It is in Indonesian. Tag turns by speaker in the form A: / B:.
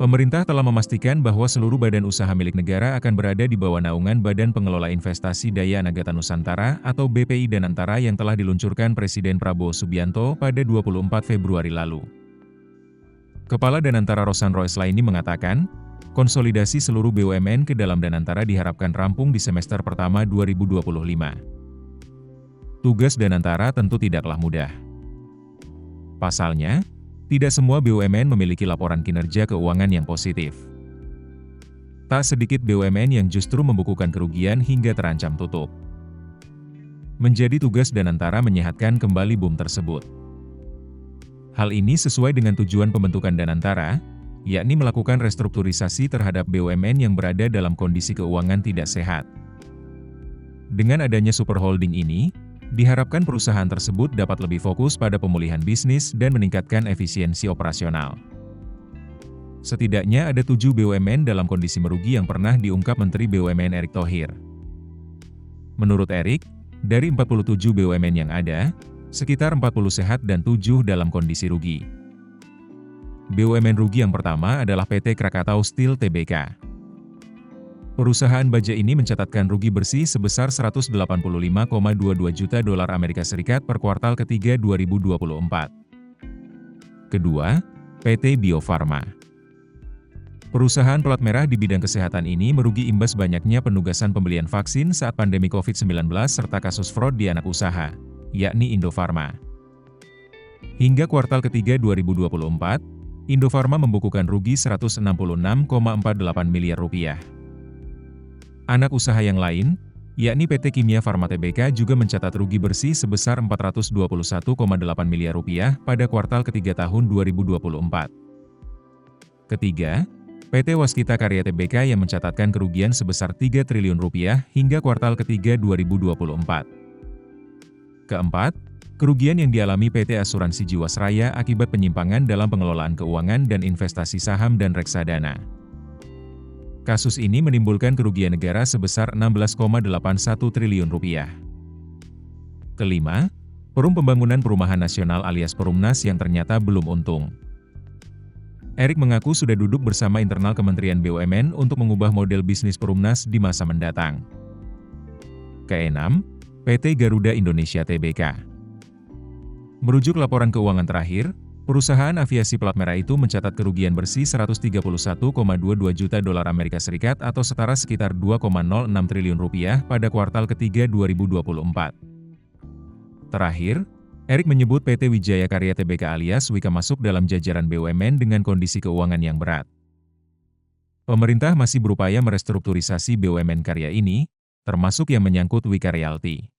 A: Pemerintah telah memastikan bahwa seluruh badan usaha milik negara akan berada di bawah naungan Badan Pengelola Investasi Daya Nagata Nusantara atau BPI Danantara yang telah diluncurkan Presiden Prabowo Subianto pada 24 Februari lalu. Kepala Danantara Rosan Roeslaini mengatakan, konsolidasi seluruh BUMN ke dalam Danantara diharapkan rampung di semester pertama 2025. Tugas Danantara tentu tidaklah mudah. Pasalnya, tidak semua BUMN memiliki laporan kinerja keuangan yang positif. Tak sedikit BUMN yang justru membukukan kerugian hingga terancam tutup. Menjadi tugas Danantara menyehatkan kembali boom tersebut. Hal ini sesuai dengan tujuan pembentukan Danantara, yakni melakukan restrukturisasi terhadap BUMN yang berada dalam kondisi keuangan tidak sehat. Dengan adanya superholding ini, diharapkan perusahaan tersebut dapat lebih fokus pada pemulihan bisnis dan meningkatkan efisiensi operasional. Setidaknya ada 7 BUMN dalam kondisi merugi yang pernah diungkap Menteri BUMN Erick Thohir. Menurut Erick, dari 47 BUMN yang ada, sekitar 40 sehat dan 7 dalam kondisi rugi. BUMN rugi yang pertama adalah PT Krakatau Steel Tbk. Perusahaan baja ini mencatatkan rugi bersih sebesar 185,22 juta dolar Amerika Serikat per kuartal ketiga 2024. Kedua, PT Bio Farma. Perusahaan pelat merah di bidang kesehatan ini merugi imbas banyaknya penugasan pembelian vaksin saat pandemi COVID-19 serta kasus fraud di anak usaha, yakni Indofarma. Hingga kuartal ketiga 2024, Indofarma membukukan rugi 166,48 miliar rupiah. Anak usaha yang lain, yakni PT Kimia Farma Tbk juga mencatat rugi bersih sebesar 421,8 miliar rupiah pada kuartal ketiga tahun 2024. Ketiga, PT Waskita Karya Tbk yang mencatatkan kerugian sebesar 3 triliun rupiah hingga kuartal ketiga 2024. Keempat, kerugian yang dialami PT Asuransi Jiwasraya akibat penyimpangan dalam pengelolaan keuangan dan investasi saham dan reksadana. Kasus ini menimbulkan kerugian negara sebesar 16,81 triliun rupiah. Kelima, Perum Pembangunan Perumahan Nasional alias Perumnas yang ternyata belum untung. Erick mengaku sudah duduk bersama internal Kementerian BUMN untuk mengubah model bisnis Perumnas di masa mendatang. Keenam, PT Garuda Indonesia Tbk. Merujuk laporan keuangan terakhir, perusahaan aviasi pelat merah itu mencatat kerugian bersih 131,22 juta dolar Amerika Serikat atau setara sekitar 2,06 triliun rupiah pada kuartal ketiga 2024. Terakhir, Erick menyebut PT Wijaya Karya Tbk alias Wika masuk dalam jajaran BUMN dengan kondisi keuangan yang berat. Pemerintah masih berupaya merestrukturisasi BUMN karya ini, termasuk yang menyangkut Wika Realty.